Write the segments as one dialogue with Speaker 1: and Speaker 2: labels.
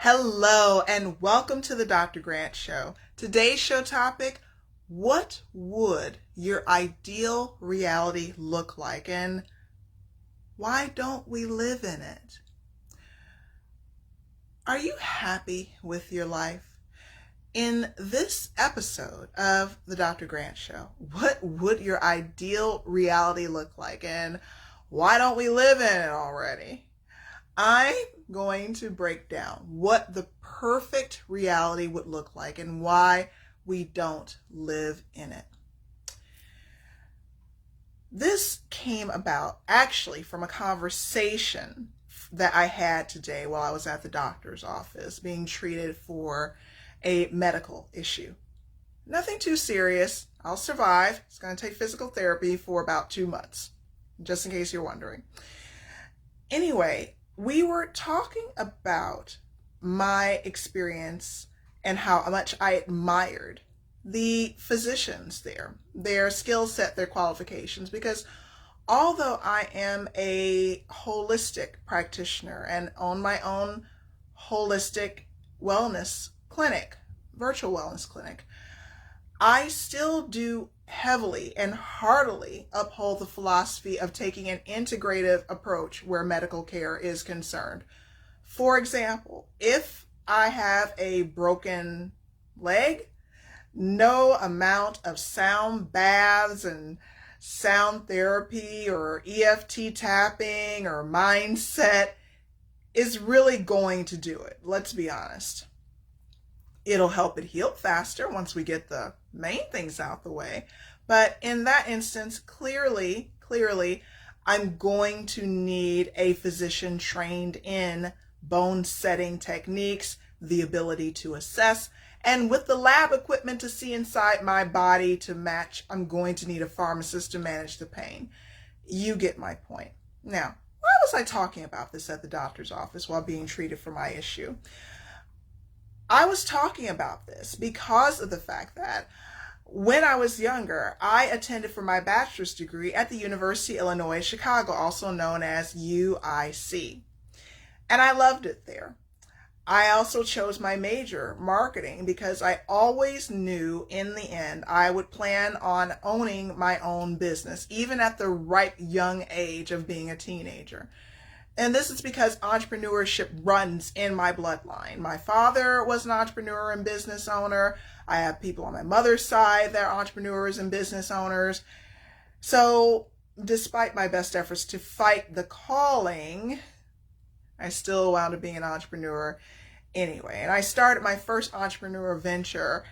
Speaker 1: Hello and welcome to the Dr. Grant Show. Today's show topic, what would your ideal reality look like and why don't we live in it? Are you happy with your life? In this episode of the Dr. Grant Show, what would your ideal reality look like and why don't we live in it already? I'm going to break down what the perfect reality would look like and why we don't live in it. This came about actually from a conversation that I had today while I was at the doctor's office being treated for a medical issue. Nothing too serious. I'll survive. It's going to take physical therapy for about 2 months, just in case you're wondering. Anyway, we were talking about my experience and how much I admired the physicians there, their skill set, their qualifications, because although I am a holistic practitioner and own my own holistic wellness clinic, virtual wellness clinic, I still do heavily and heartily uphold the philosophy of taking an integrative approach where medical care is concerned. For example, if I have a broken leg, no amount of sound baths and sound therapy or EFT tapping or mindset is really going to do it. Let's be honest. It'll help it heal faster once we get the main things out the way. But in that instance, clearly, I'm going to need a physician trained in bone setting techniques, the ability to assess, and with the lab equipment to see inside my body to match, I'm going to need a pharmacist to manage the pain. You get my point. Now, why was I talking about this at the doctor's office while being treated for my issue? I was talking about this because of the fact that when I was younger, I attended for my bachelor's degree at the University of Illinois Chicago, also known as UIC. And I loved it there. I also chose my major, marketing, because I always knew in the end I would plan on owning my own business, even at the ripe young age of being a teenager. And this is because entrepreneurship runs in my bloodline. My father was an entrepreneur and business owner. I have people on my mother's side that are entrepreneurs and business owners. So despite my best efforts to fight the calling, I still wound up being an entrepreneur anyway. And I started my first entrepreneur venture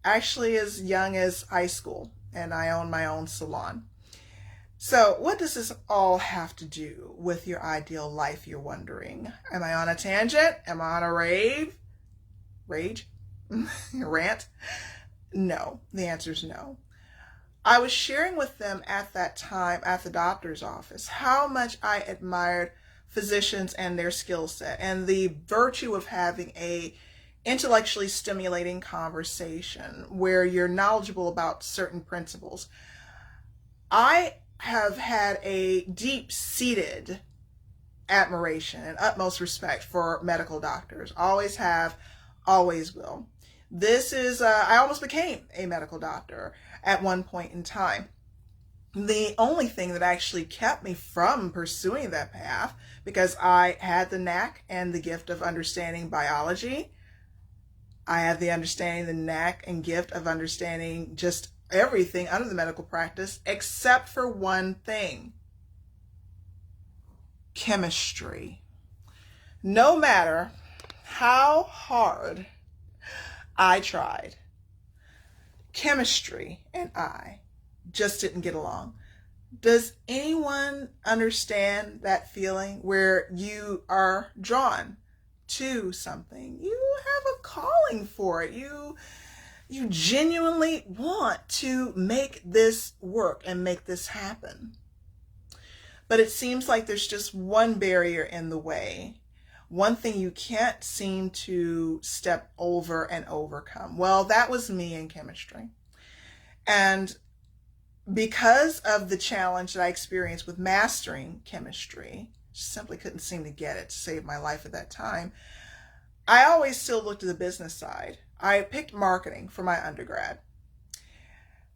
Speaker 1: actually as young as high school, and I own my own salon. So what does this all have to do with your ideal life, you're wondering? Am I on a tangent? Am I on a rage? Rant? No, the answer is no. I was sharing with them at that time at the doctor's office how much I admired physicians and their skill set and the virtue of having a intellectually stimulating conversation where you're knowledgeable about certain principles. I have had a deep-seated admiration and utmost respect for medical doctors. Always have, always will. This is, I almost became a medical doctor at one point in time. The only thing that actually kept me from pursuing that path, because I had the knack and the gift of understanding biology, I had the understanding, the knack and gift of understanding just everything under the medical practice except for one thing: chemistry. No matter how hard I tried, chemistry and I just didn't get along. Does anyone understand that feeling where you are drawn to something? You have a calling for it. You genuinely want to make this work and make this happen. But it seems like there's just one barrier in the way, one thing you can't seem to step over and overcome. Well, that was me in chemistry. And because of the challenge that I experienced with mastering chemistry, simply couldn't seem to get it to save my life at that time, I always still looked at the business side. I picked marketing for my undergrad.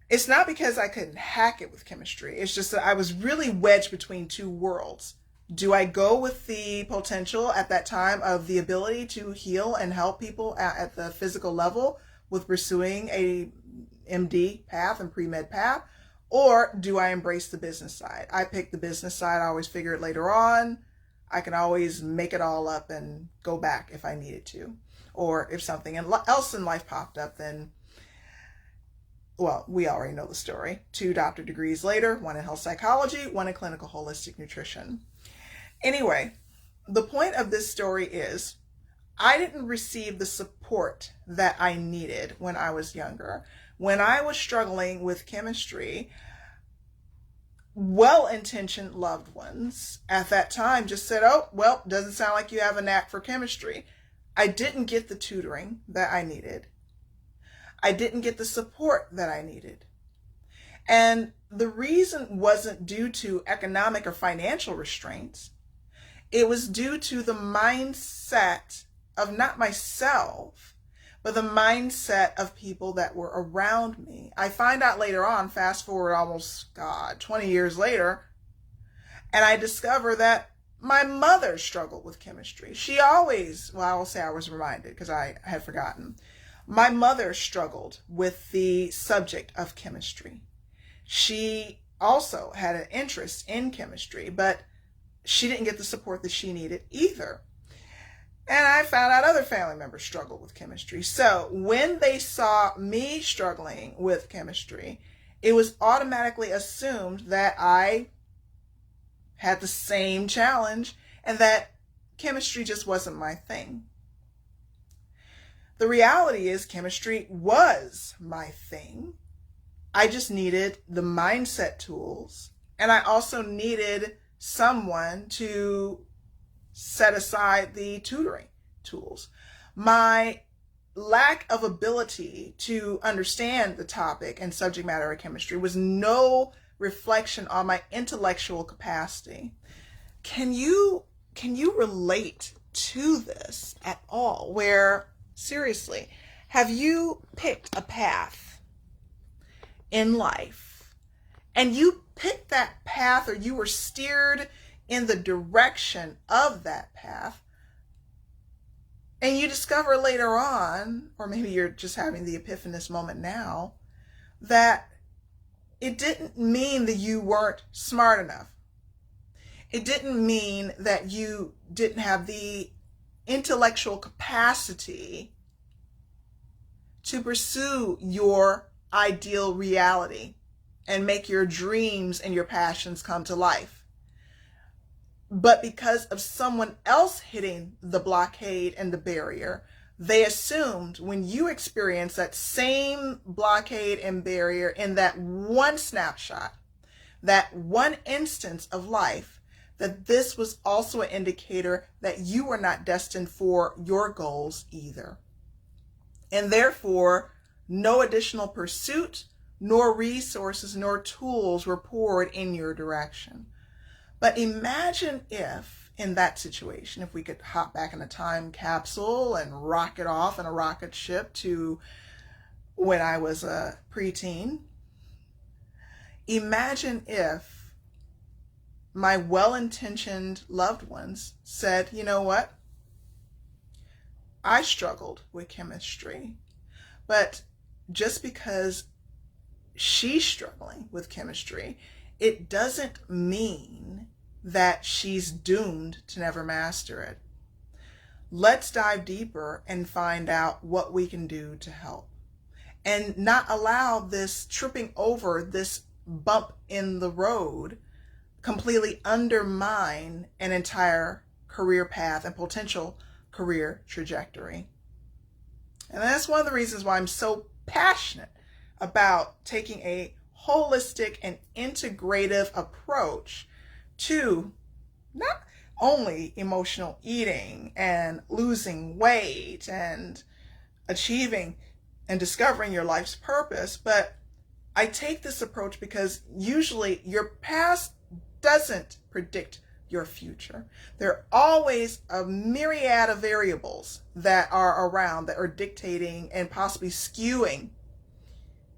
Speaker 1: It's not because I couldn't hack it with chemistry. It's just that I was really wedged between two worlds. Do I go with the potential at that time of the ability to heal and help people at the physical level with pursuing a MD path and pre-med path? Or do I embrace the business side? I picked the business side. I always figure it later on. I can always make it all up and go back if I needed to. Or if something else in life popped up, then, well, we already know the story. 2 doctorate degrees later, 1 in health psychology, 1 in clinical holistic nutrition. Anyway, the point of this story is I didn't receive the support that I needed when I was younger. When I was struggling with chemistry, well-intentioned loved ones at that time just said, oh, well, doesn't sound like you have a knack for chemistry. I didn't get the tutoring that I needed. I didn't get the support that I needed. And the reason wasn't due to economic or financial restraints. It was due to the mindset of not myself, but the mindset of people that were around me. I find out later on, fast forward almost, 20 years later, and I discover that my mother struggled with chemistry. She always, well, I will say I was reminded because I had forgotten. My mother struggled with the subject of chemistry. She also had an interest in chemistry, but she didn't get the support that she needed either. And I found out other family members struggled with chemistry. So when they saw me struggling with chemistry, it was automatically assumed that I had the same challenge and that chemistry just wasn't my thing. The reality is chemistry was my thing. I just needed the mindset tools, and I also needed someone to set aside the tutoring tools. My lack of ability to understand the topic and subject matter of chemistry was no reflection on my intellectual capacity. Can you relate to this at all? Where, seriously, have you picked a path in life and you picked that path, or you were steered in the direction of that path, and you discover later on, or maybe you're just having the epiphanous moment now, that it didn't mean that you weren't smart enough. It didn't mean that you didn't have the intellectual capacity to pursue your ideal reality and make your dreams and your passions come to life. But because of someone else hitting the blockade and the barrier, they assumed when you experienced that same blockade and barrier in that one snapshot, that one instance of life, that this was also an indicator that you were not destined for your goals either. And therefore, no additional pursuit, nor resources, nor tools were poured in your direction. But imagine if, in that situation, if we could hop back in a time capsule and rocket off in a rocket ship to when I was a preteen. Imagine if my well-intentioned loved ones said, you know what? I struggled with chemistry, but just because she's struggling with chemistry, it doesn't mean that she's doomed to never master it. Let's dive deeper and find out what we can do to help, and not allow this tripping over, this bump in the road, completely undermine an entire career path and potential career trajectory. And that's one of the reasons why I'm so passionate about taking a holistic and integrative approach to not only emotional eating and losing weight and achieving and discovering your life's purpose, but I take this approach because usually your past doesn't predict your future. There are always a myriad of variables that are around that are dictating and possibly skewing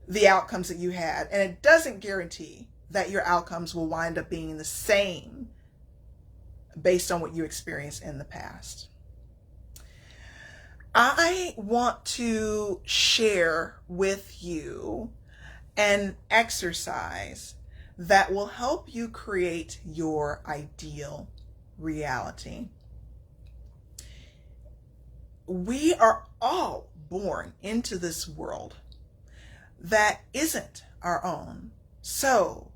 Speaker 1: the outcomes that you had. And it doesn't guarantee that your outcomes will wind up being the same based on what you experienced in the past. I want to share with you an exercise that will help you create your ideal reality. We are all born into this world that isn't our own. So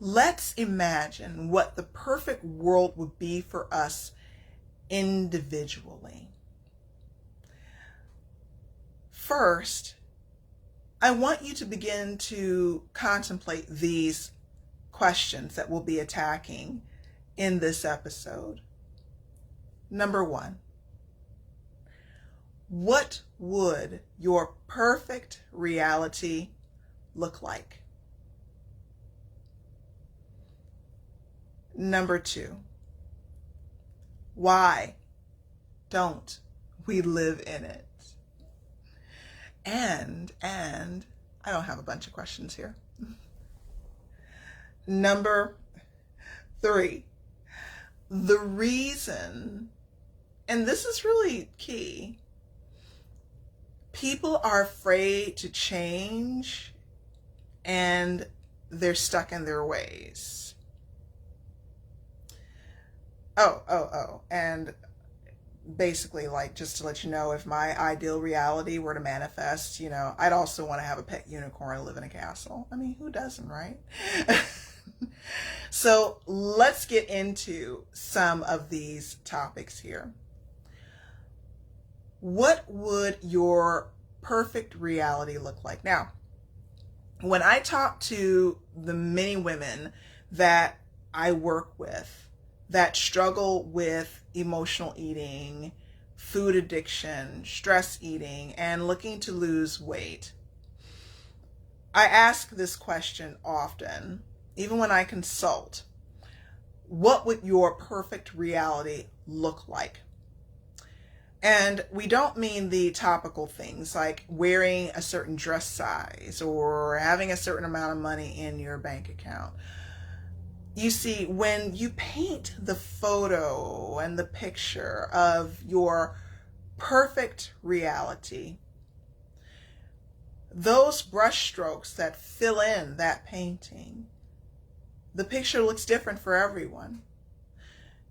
Speaker 1: let's imagine what the perfect world would be for us individually. First, I want you to begin to contemplate these questions that we'll be attacking in this episode. Number one, what would your perfect reality look like? Number two, why don't we live in it? And I don't have a bunch of questions here. Number three, the reason, and this is really key, people are afraid to change and they're stuck in their ways. And basically, like, just to let you know, if my ideal reality were to manifest, I'd also want to have a pet unicorn and live in a castle. I mean, who doesn't, right? So let's get into some of these topics here. What would your perfect reality look like? Now, when I talk to the many women that I work with that struggle with emotional eating, food addiction, stress eating, and looking to lose weight, I ask this question often, even when I consult. What would your perfect reality look like? And we don't mean the topical things like wearing a certain dress size or having a certain amount of money in your bank account. You see, when you paint the photo and the picture of your perfect reality, those brush strokes that fill in that painting, the picture looks different for everyone.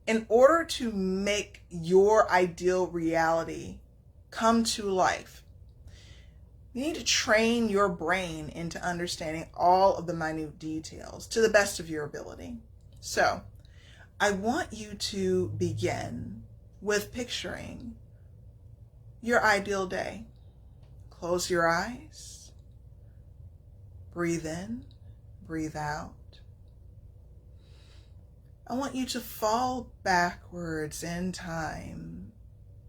Speaker 1: In order to make your ideal reality come to life, you need to train your brain into understanding all of the minute details to the best of your ability. So, I want you to begin with picturing your ideal day. Close your eyes. Breathe in, breathe out. I want you to fall backwards in time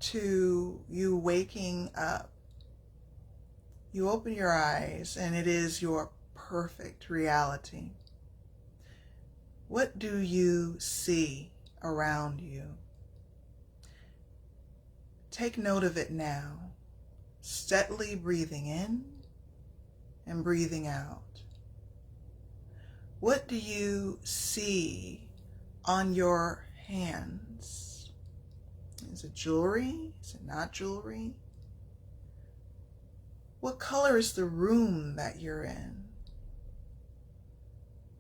Speaker 1: to you waking up. You open your eyes and it is your perfect reality. What do you see around you? Take note of it now, steadily breathing in and breathing out. What do you see on your hands? Is it jewelry? Is it not jewelry? What color is the room that you're in?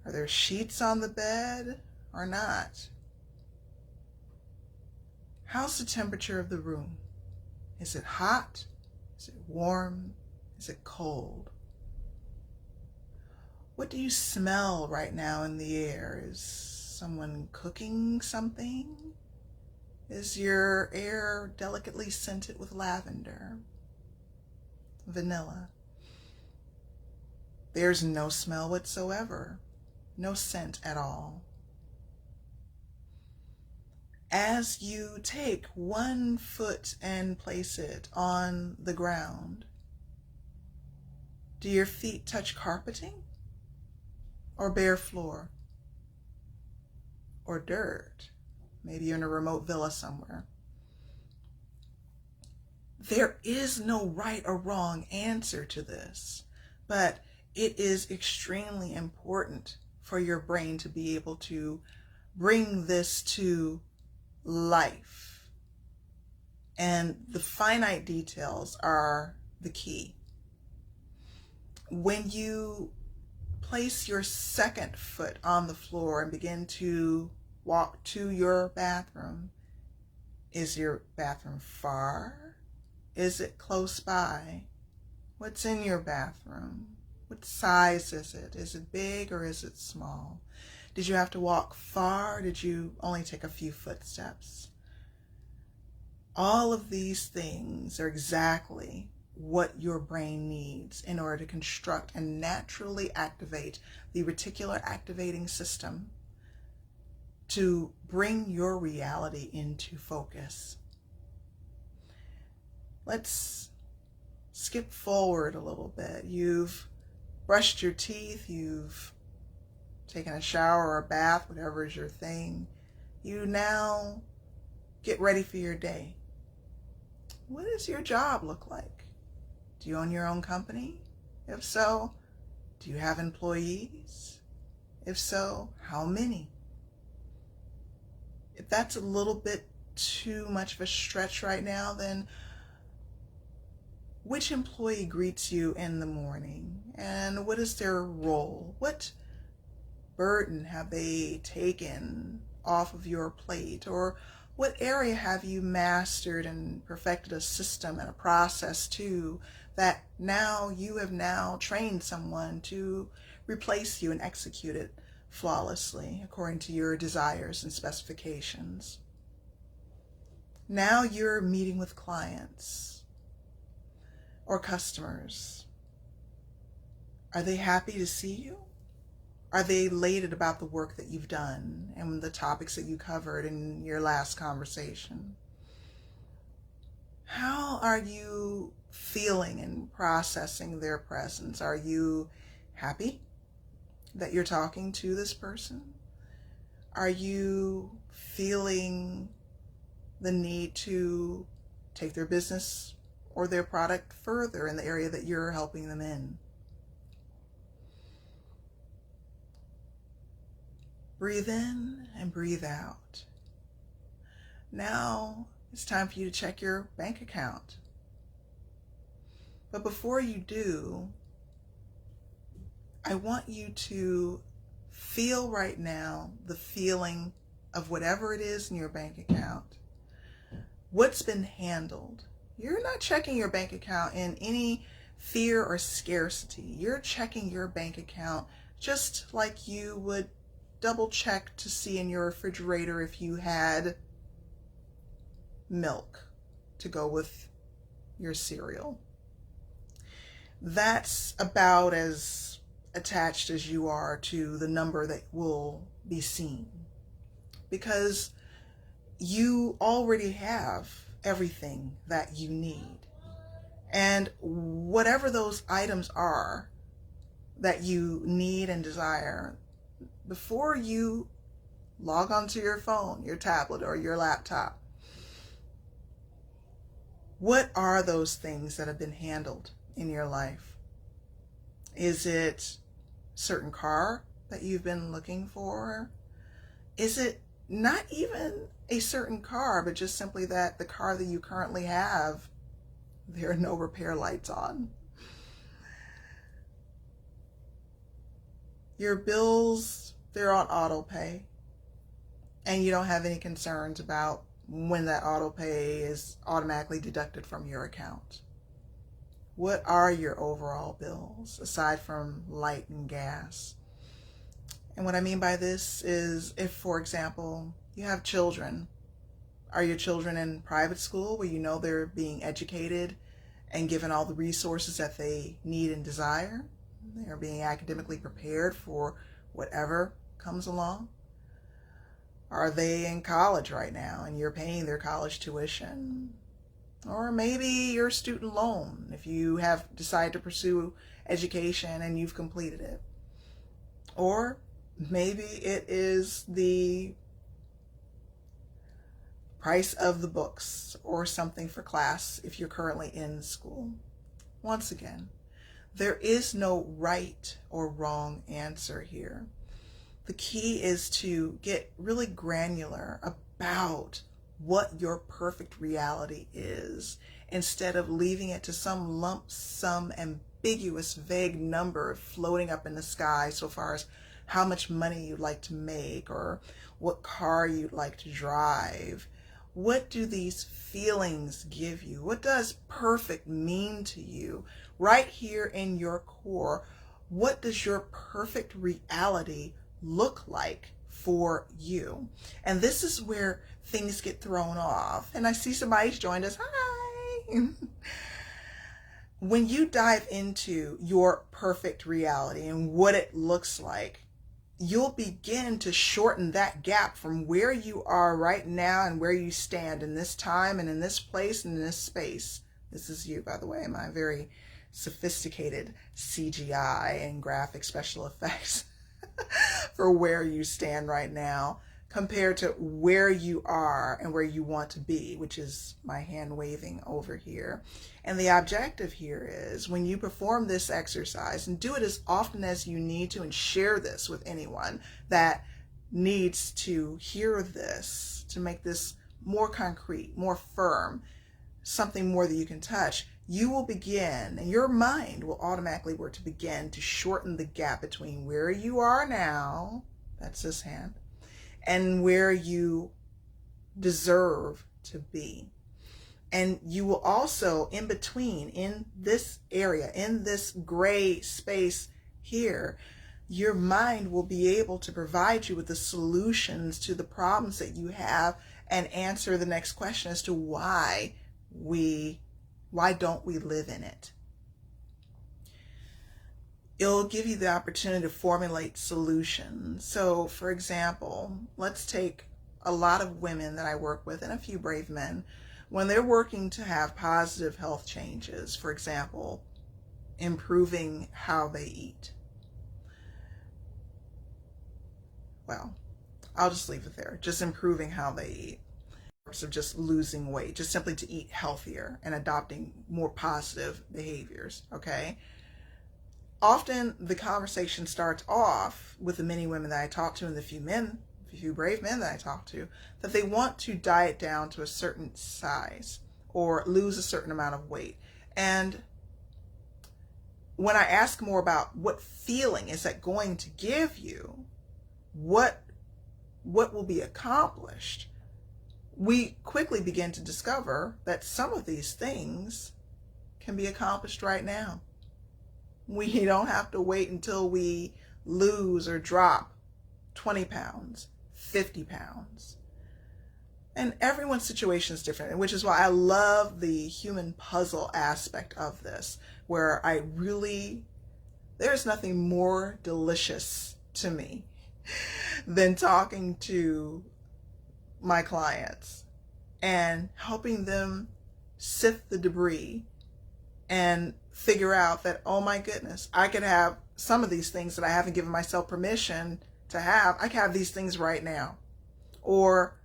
Speaker 1: Are there sheets on the bed or not? How's the temperature of the room? Is it hot? Is it warm? Is it cold? What do you smell right now in the air? Is someone cooking something? Is your air delicately scented with lavender? Vanilla? There's no smell whatsoever, no scent at all. As you take one foot and place it on the ground, do your feet touch carpeting or bare floor? or dirt. Maybe you're in a remote villa somewhere. There is no right or wrong answer to this, but it is extremely important for your brain to be able to bring this to life. And the finite details are the key. When you place your second foot on the floor and begin to walk to your bathroom, is your bathroom far? Is it close by? What's in your bathroom? What size is it? Is it big or is it small? Did you have to walk far? Did you only take a few footsteps? All of these things are exactly what your brain needs in order to construct and naturally activate the reticular activating system to bring your reality into focus. Let's skip forward a little bit. You've brushed your teeth, you've taken a shower or a bath, whatever is your thing. You now get ready for your day. What does your job look like? Do you own your own company? If so, do you have employees? If so, how many? If that's a little bit too much of a stretch right now, then which employee greets you in the morning? And what is their role? What burden have they taken off of your plate? Or what area have you mastered and perfected a system and a process to that now you have now trained someone to replace you and execute it flawlessly according to your desires and specifications? Now you're meeting with clients or customers. Are they happy to see you? Are they elated about the work that you've done and the topics that you covered in your last conversation? How are you feeling and processing their presence? Are you happy that you're talking to this person? Are you feeling the need to take their business or their product further in the area that you're helping them in? Breathe in and breathe out. Now it's time for you to check your bank account. But before you do, I want you to feel right now the feeling of whatever it is in your bank account. What's been handled? You're not checking your bank account in any fear or scarcity. You're checking your bank account just like you would double check to see in your refrigerator if you had milk to go with your cereal. That's about as attached as you are to the number that will be seen, because you already have everything that you need. And whatever those items are that you need and desire, before you log onto your phone, your tablet, or your laptop, what are those things that have been handled in your life? Is it a certain car that you've been looking for? Is it not even a certain car, but just simply that the car that you currently have, there are no repair lights on? Your bills, they're on auto pay, and you don't have any concerns about when that auto pay is automatically deducted from your account. What are your overall bills aside from light and gas? And what I mean by this is, if, for example, you have children, are your children in private school where you know they're being educated and given all the resources that they need and desire? They're being academically prepared for whatever comes along? Are they in college right now and you're paying their college tuition? Or maybe your student loan, if you have decided to pursue education and you've completed it. Or maybe it is the price of the books or something for class if you're currently in school. Once again, there is no right or wrong answer here. The key is to get really granular about what your perfect reality is, instead of leaving it to some lump sum, ambiguous, vague number floating up in the sky so far as how much money you'd like to make or what car you'd like to drive. What do these feelings give you? What does perfect mean to you? Right here in your core, what does your perfect reality look like for you? And this is where things get thrown off. And I see somebody's joined us. Hi. When you dive into your perfect reality and what it looks like, you'll begin to shorten that gap from where you are right now and where you stand in this time and in this place and in this space. This is you, by the way, my very sophisticated CGI and graphic special effects for where you stand right now compared to where you are and where you want to be, which is my hand waving over here. And the objective here is, when you perform this exercise, and do it as often as you need to, and share this with anyone that needs to hear this, to make this more concrete, more firm, something more that you can touch, you will begin, and your mind will automatically work to begin to shorten the gap between where you are now, that's this hand, and where you deserve to be. And you will also, in between, in this area, in this gray space here, your mind will be able to provide you with the solutions to the problems that you have and answer the next question as to why don't we live in it? It'll give you the opportunity to formulate solutions. So, for example, let's take a lot of women that I work with and a few brave men. When they're working to have positive health changes, for example, improving how they eat. Well, I'll just leave it there. Just improving how they eat. Of just losing weight, just simply to eat healthier and adopting more positive behaviors, okay? Often the conversation starts off with the many women that I talk to and the few brave men that I talk to, that they want to diet down to a certain size or lose a certain amount of weight. And when I ask more about what feeling is that going to give you, what will be accomplished, we quickly begin to discover that some of these things can be accomplished right now. We don't have to wait until we lose or drop 20 pounds, 50 pounds. And everyone's situation is different, which is why I love the human puzzle aspect of this, where there's nothing more delicious to me than talking to my clients and helping them sift the debris and figure out that, oh my goodness, I could have some of these things that I haven't given myself permission to have. I can have these things right now. Or,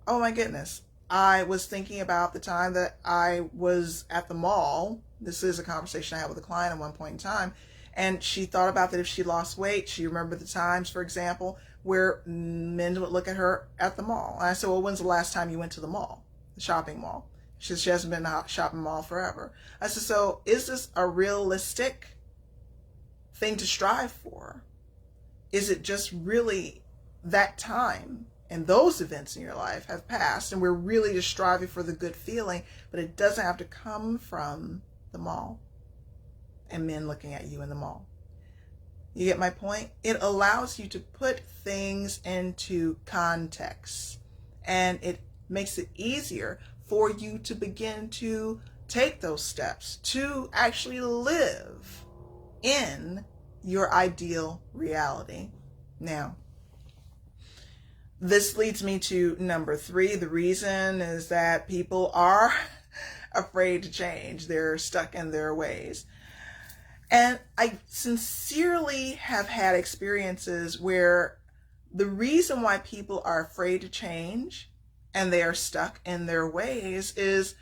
Speaker 1: oh my goodness, I was thinking about the time that I was at the mall. This is a conversation I had with a client at one point in time. And she thought about that if she lost weight, she remembered the times, for example, where men would look at her at the mall. And I said, well, when's the last time you went to the mall, the shopping mall? She said she hasn't been to a shopping mall forever. I said, so is this a realistic thing to strive for? Is it just really that time and those events in your life have passed and we're really just striving for the good feeling, but it doesn't have to come from the mall and men looking at you in the mall? You get my point? It allows you to put things into context, and it makes it easier for you to begin to take those steps to actually live in your ideal reality. Now, this leads me to number 3. The reason is that people are afraid to change. They're stuck in their ways. And I sincerely have had experiences where the reason why people are afraid to change and they are stuck in their ways is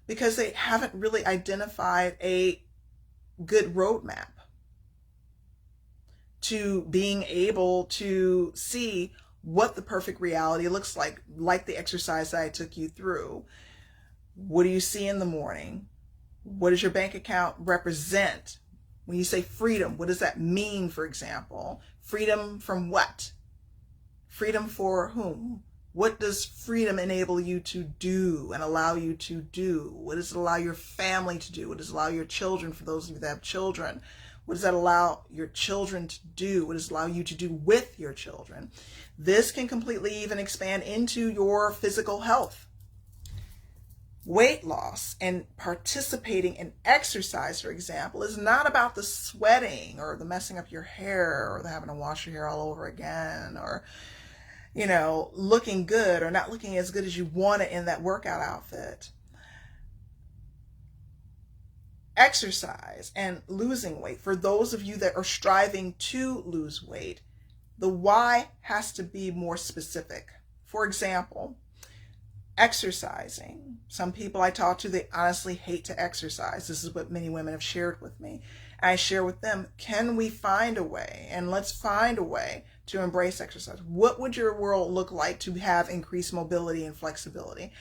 Speaker 1: because they haven't really identified a good roadmap to being able to see what the perfect reality looks like the exercise that I took you through. What do you see in the morning? What does your bank account represent? When you say freedom, what does that mean, for example? Freedom from what? Freedom for whom? What does freedom enable you to do and allow you to do? What does it allow your family to do? What does it allow your children, for those of you that have children? What does that allow your children to do? What does it allow you to do with your children? This can completely even expand into your physical health. Weight loss and participating in exercise, for example, is not about the sweating or the messing up your hair or the having to wash your hair all over again or, looking good or not looking as good as you want it in that workout outfit. Exercise and losing weight, for those of you that are striving to lose weight, the why has to be more specific. For example, exercising. Some people I talk to, they honestly hate to exercise. This is what many women have shared with me. I share with them, can we find a way? And let's find a way to embrace exercise. What would your world look like to have increased mobility and flexibility?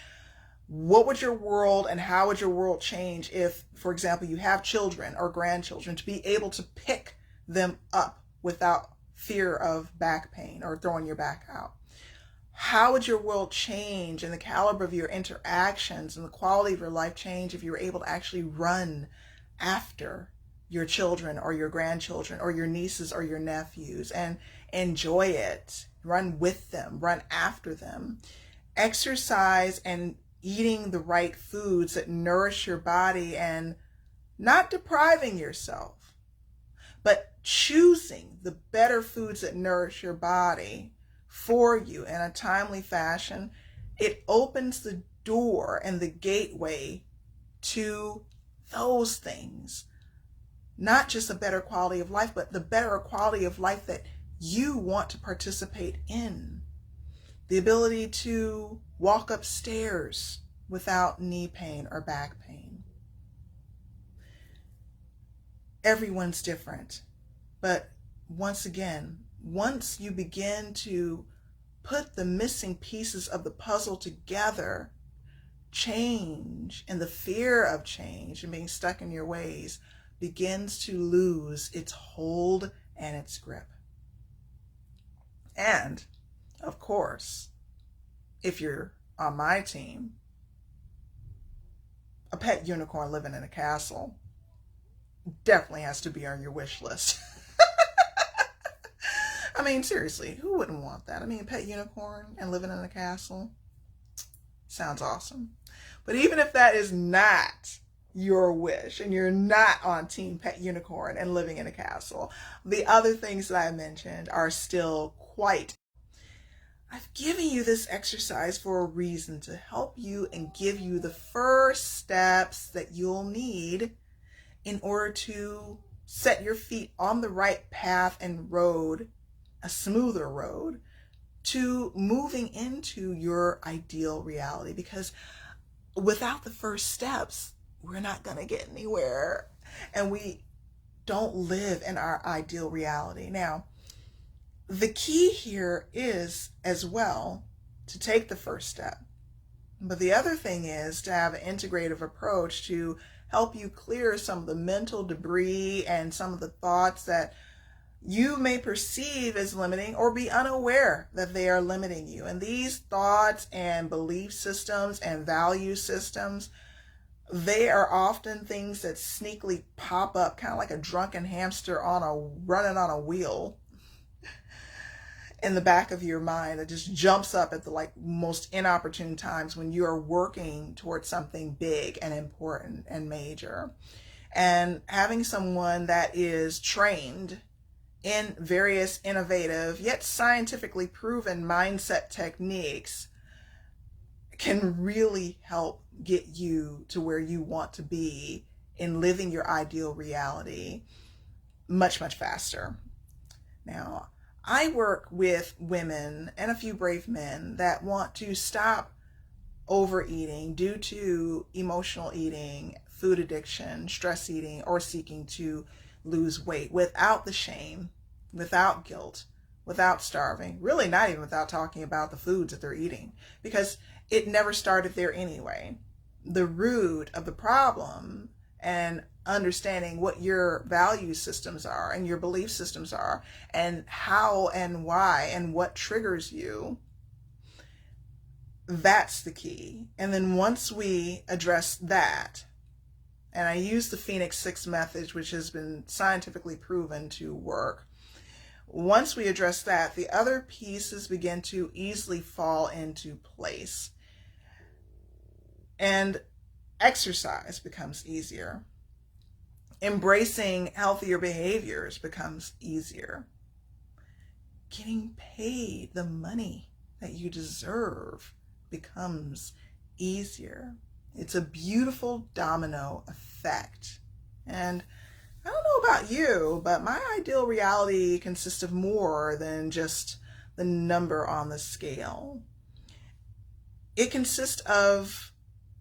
Speaker 1: What would your world and how would your world change if, for example, you have children or grandchildren, to be able to pick them up without fear of back pain or throwing your back out? How would your world change and the caliber of your interactions and the quality of your life change if you were able to actually run after your children or your grandchildren or your nieces or your nephews and enjoy it, run with them, run after them? Exercise and eating the right foods that nourish your body and not depriving yourself, but choosing the better foods that nourish your body for you in a timely fashion, it opens the door and the gateway to those things. Not just a better quality of life, but the better quality of life that you want to participate in. The ability to walk upstairs without knee pain or back pain. Everyone's different, but once again, once you begin to put the missing pieces of the puzzle together, change and the fear of change and being stuck in your ways begins to lose its hold and its grip. And, of course, if you're on my team, a pet unicorn living in a castle definitely has to be on your wish list. I mean, seriously, who wouldn't want that? I mean, a pet unicorn and living in a castle sounds awesome. But even if that is not your wish and you're not on team pet unicorn and living in a castle, the other things that I mentioned are still quite. I've given you this exercise for a reason, to help you and give you the first steps that you'll need in order to set your feet on the right path and road, a smoother road, to moving into your ideal reality. Because without the first steps, we're not going to get anywhere, and we don't live in our ideal reality. Now, the key here is as well to take the first step. But the other thing is to have an integrative approach to help you clear some of the mental debris and some of the thoughts that you may perceive as limiting or be unaware that they are limiting you. And these thoughts and belief systems and value systems, they are often things that sneakily pop up, kind of like a drunken hamster running on a wheel in the back of your mind, that just jumps up at the most inopportune times when you are working towards something big and important and major. And having someone that is trained in various innovative yet scientifically proven mindset techniques can really help get you to where you want to be in living your ideal reality much, much faster. Now, I work with women and a few brave men that want to stop overeating due to emotional eating, food addiction, stress eating, or seeking to lose weight without the shame, without guilt, without starving, really not even without talking about the foods that they're eating, because it never started there anyway. The root of the problem and understanding what your value systems are and your belief systems are and how and why and what triggers you, that's the key. And then once we address that, and I use the Phoenix 6 method, which has been scientifically proven to work. Once we address that, the other pieces begin to easily fall into place. And exercise becomes easier. Embracing healthier behaviors becomes easier. Getting paid the money that you deserve becomes easier. It's a beautiful domino effect. And I don't know about you, but my ideal reality consists of more than just the number on the scale. It consists of,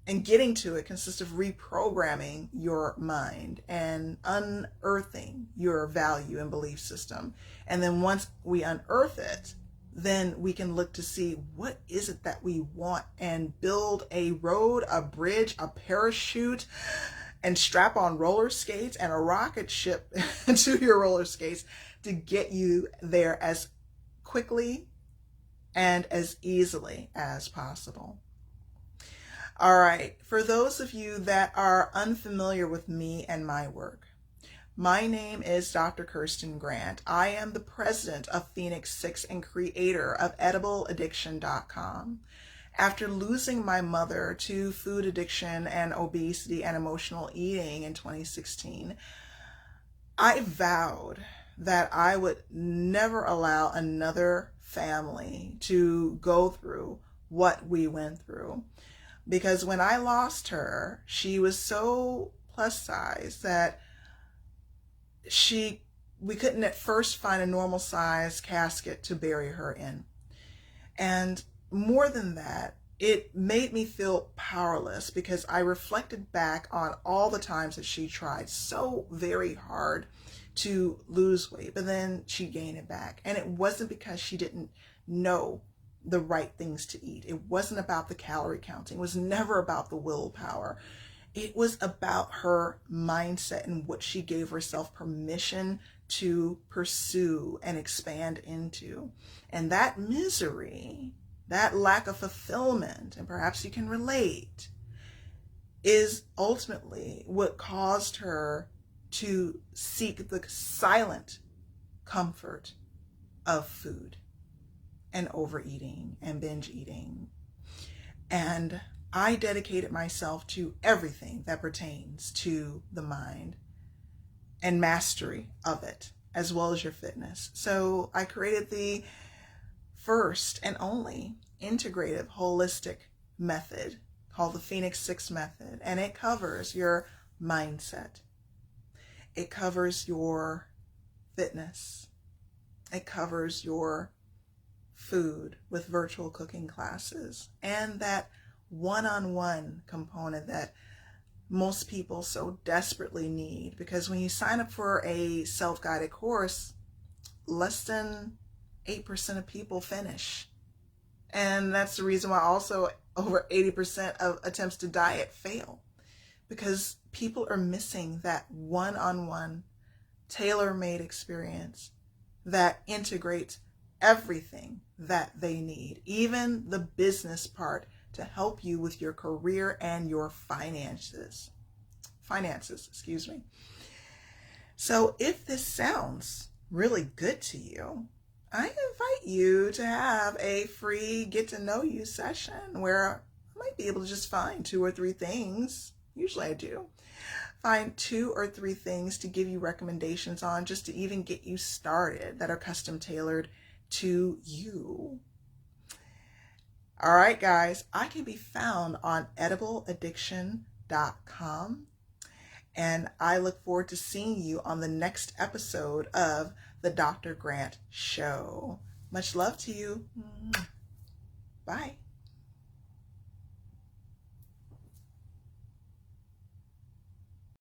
Speaker 1: and getting to it consists of reprogramming your mind and unearthing your value and belief system. And then once we unearth it, then we can look to see what is it that we want and build a road, a bridge, a parachute, and strap on roller skates and a rocket ship to your roller skates to get you there as quickly and as easily as possible. All right, for those of you that are unfamiliar with me and my work, my name is Dr. Kirsten Grant. I am the president of Phoenix 6 and creator of edibleaddiction.com. After losing my mother to food addiction and obesity and emotional eating in 2016, I vowed that I would never allow another family to go through what we went through. Because when I lost her, she was so plus size that we couldn't at first find a normal size casket to bury her in. And more than that, it made me feel powerless because I reflected back on all the times that she tried so very hard to lose weight, but then she gained it back. And it wasn't because she didn't know the right things to eat. It wasn't about the calorie counting. It was never about the willpower. It was about her mindset and what she gave herself permission to pursue and expand into. And that misery, that lack of fulfillment, and perhaps you can relate, is ultimately what caused her to seek the silent comfort of food and overeating and binge eating. And I dedicated myself to everything that pertains to the mind and mastery of it, as well as your fitness. So I created the first and only integrative holistic method called the Phoenix 6 method. And it covers your mindset. It covers your fitness. It covers your food with virtual cooking classes and that one-on-one component that most people so desperately need, because when you sign up for a self-guided course, less than 8% of people finish. And that's the reason why also over 80% of attempts to diet fail, because people are missing that one-on-one tailor-made experience that integrates everything that they need, even the business part, to help you with your career and your finances, excuse me. So if this sounds really good to you, I invite you to have a free get to know you session where I might be able to just find 2 or 3 things. Usually I do. Find 2 or 3 things to give you recommendations on, just to even get you started, that are custom tailored to you. All right, guys, I can be found on edibleaddiction.com, and I look forward to seeing you on the next episode of the Dr. Grant Show. Much love to you. Bye.